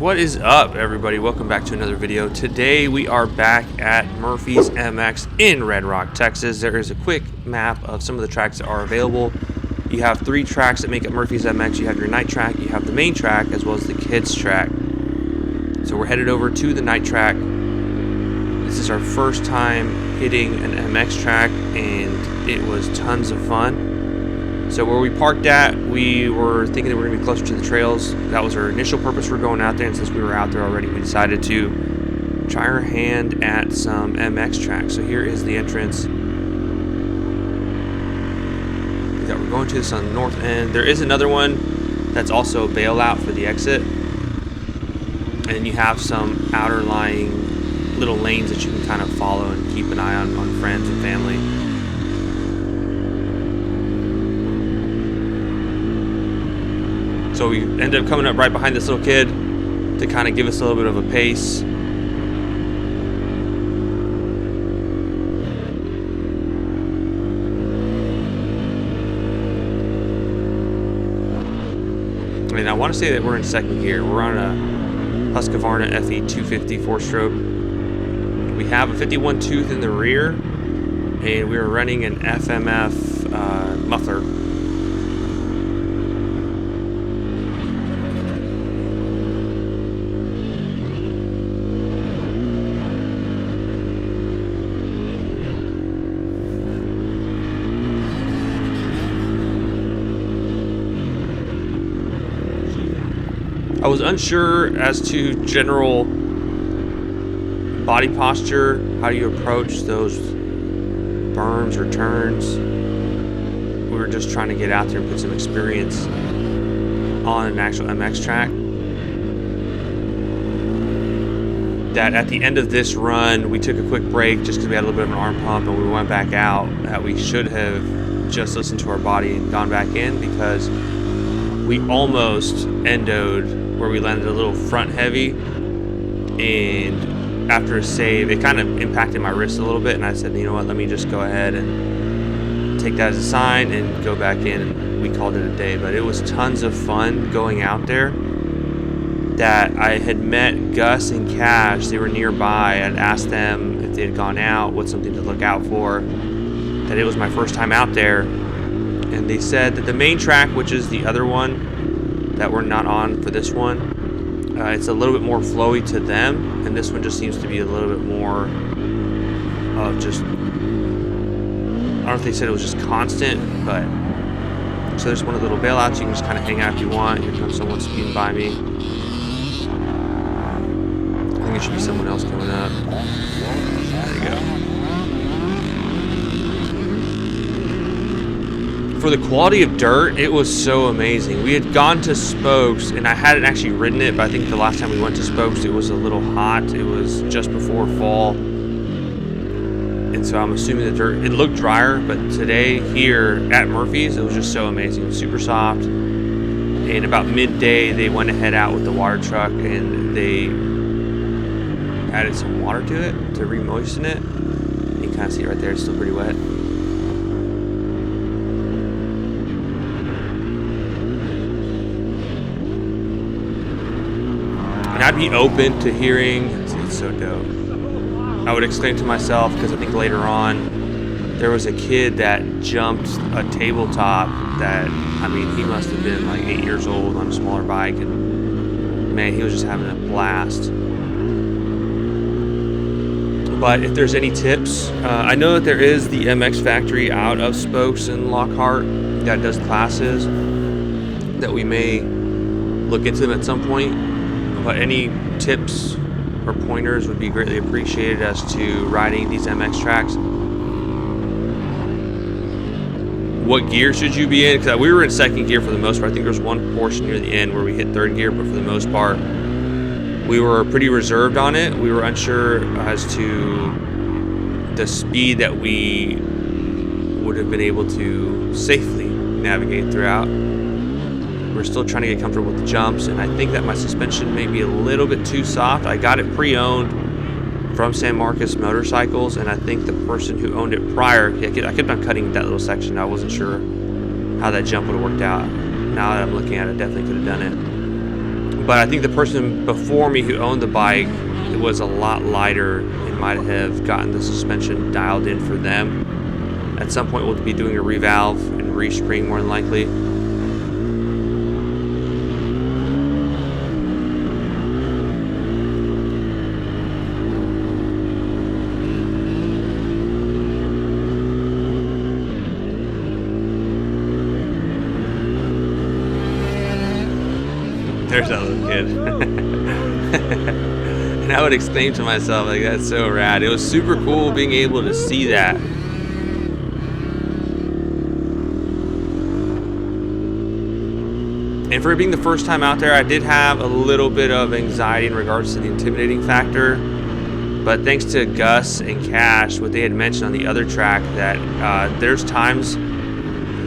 What is up, everybody? Welcome back to another video. Today we are back at Murphy's MX in Red Rock, Texas. There is a quick map of some of the tracks that are available. You have 3 tracks that make up Murphy's MX. You have your night track, you have the main track, as well as the kids track. So we're headed over to the night track. This is our first time hitting an MX track, and it was tons of fun. So where we parked at, we were thinking that we were going to be closer to the trails. That was our initial purpose for going out there, and since we were out there already, we decided to try our hand at some MX tracks. So here is the entrance. We're going to this on the north end. There is another one that's also a bailout for the exit. And then you have some outer lying little lanes that you can kind of follow and keep an eye on friends and family. So we ended up coming up right behind this little kid to kind of give us a little bit of a pace. And I want to say that we're in second gear. We're on a Husqvarna FE 250 4-stroke. We have a 51 tooth in the rear, and we are running an FMF muffler. I was unsure as to general body posture, how you approach those berms or turns. We were just trying to get out there and put some experience on an actual MX track. That at the end of this run, we took a quick break just because we had a little bit of an arm pump, and we went back out. That we should have just listened to our body and gone back in, because we almost endoed where we landed a little front heavy, and after a save it kind of impacted my wrist a little bit, and I said, you know what, let me just go ahead and take that as a sign and go back in, and we called it a day. But it was tons of fun going out there. That I had met Gus and Cash, they were nearby. I'd asked them if they had gone out, what's something to look out for, that it was my first time out there, and they said that the main track, which is the other one that we're not on for this one, it's a little bit more flowy to them, and this one just seems to be a little bit more of just, I don't know if they said it was just constant, but so there's one of the little bailouts. You can just kind of hang out if you want. Here comes someone speeding by me. I think it should be someone else coming up. There you go. For the quality of dirt, it was so amazing. We had gone to Spokes, and I hadn't actually ridden it, but I think the last time we went to Spokes, it was a little hot. It was just before fall, and so I'm assuming the dirt, it looked drier, but today here at Murphy's, it was just so amazing. It was super soft, and about midday, they went ahead out with the water truck, and they added some water to it to re-moisten it. You can kind of see it right there, it's still pretty wet. And I'd be open to hearing, it's so dope. I would exclaim to myself, because I think later on, there was a kid that jumped a tabletop that, I mean, he must have been like 8 years old on a smaller bike, and man, he was just having a blast. But if there's any tips, I know that there is the MX factory out of Spokes and Lockhart that does classes that we may look into them at some point. But any tips or pointers would be greatly appreciated as to riding these MX tracks. What gear should you be in? Because we were in second gear for the most part. I think there was one portion near the end where we hit third gear, but for the most part, we were pretty reserved on it. We were unsure as to the speed that we would have been able to safely navigate throughout. We're still trying to get comfortable with the jumps, and I think that my suspension may be a little bit too soft. I got it pre-owned from San Marcos Motorcycles, and I think the person who owned it prior, I kept on cutting that little section. I wasn't sure how that jump would have worked out. Now that I'm looking at it, definitely could have done it. But I think the person before me who owned the bike, it was a lot lighter and might have gotten the suspension dialed in for them. At some point, we'll be doing a revalve and respring more than likely. There's that little kid. And I would exclaim to myself, like, that's so rad. It was super cool being able to see that. And for it being the first time out there, I did have a little bit of anxiety in regards to the intimidating factor. But thanks to Gus and Cash, what they had mentioned on the other track, that there's times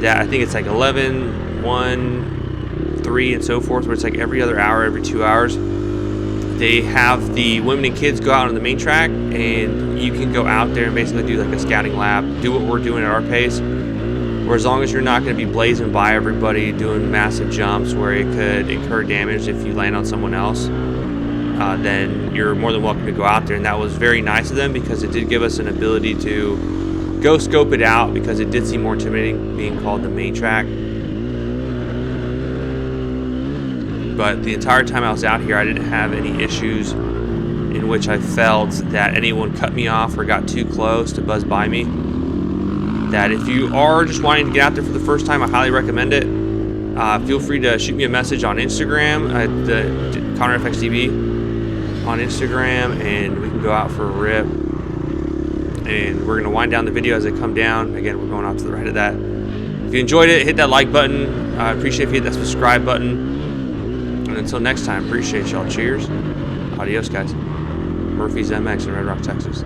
that I think it's like 11, 1, 3, and so forth, where it's like every other hour, every 2 hours, they have the women and kids go out on the main track, and you can go out there and basically do like a scouting lap, do what we're doing at our pace, where as long as you're not going to be blazing by everybody, doing massive jumps where it could incur damage if you land on someone else, then you're more than welcome to go out there. And that was very nice of them, because it did give us an ability to go scope it out, because it did seem more intimidating being called the main track. But the entire time I was out here, I didn't have any issues in which I felt that anyone cut me off or got too close to buzz by me. That if you are just wanting to get out there for the first time, I highly recommend it. Feel free to shoot me a message on Instagram at the ConnorFXTV on Instagram, and we can go out for a rip. And we're going to wind down the video as I come down. Again, we're going off to the right of that. If you enjoyed it, hit that like button. I appreciate if you hit that subscribe button. And until next time, appreciate y'all. Cheers. Adios, guys. Murphy's MX in Red Rock, Texas.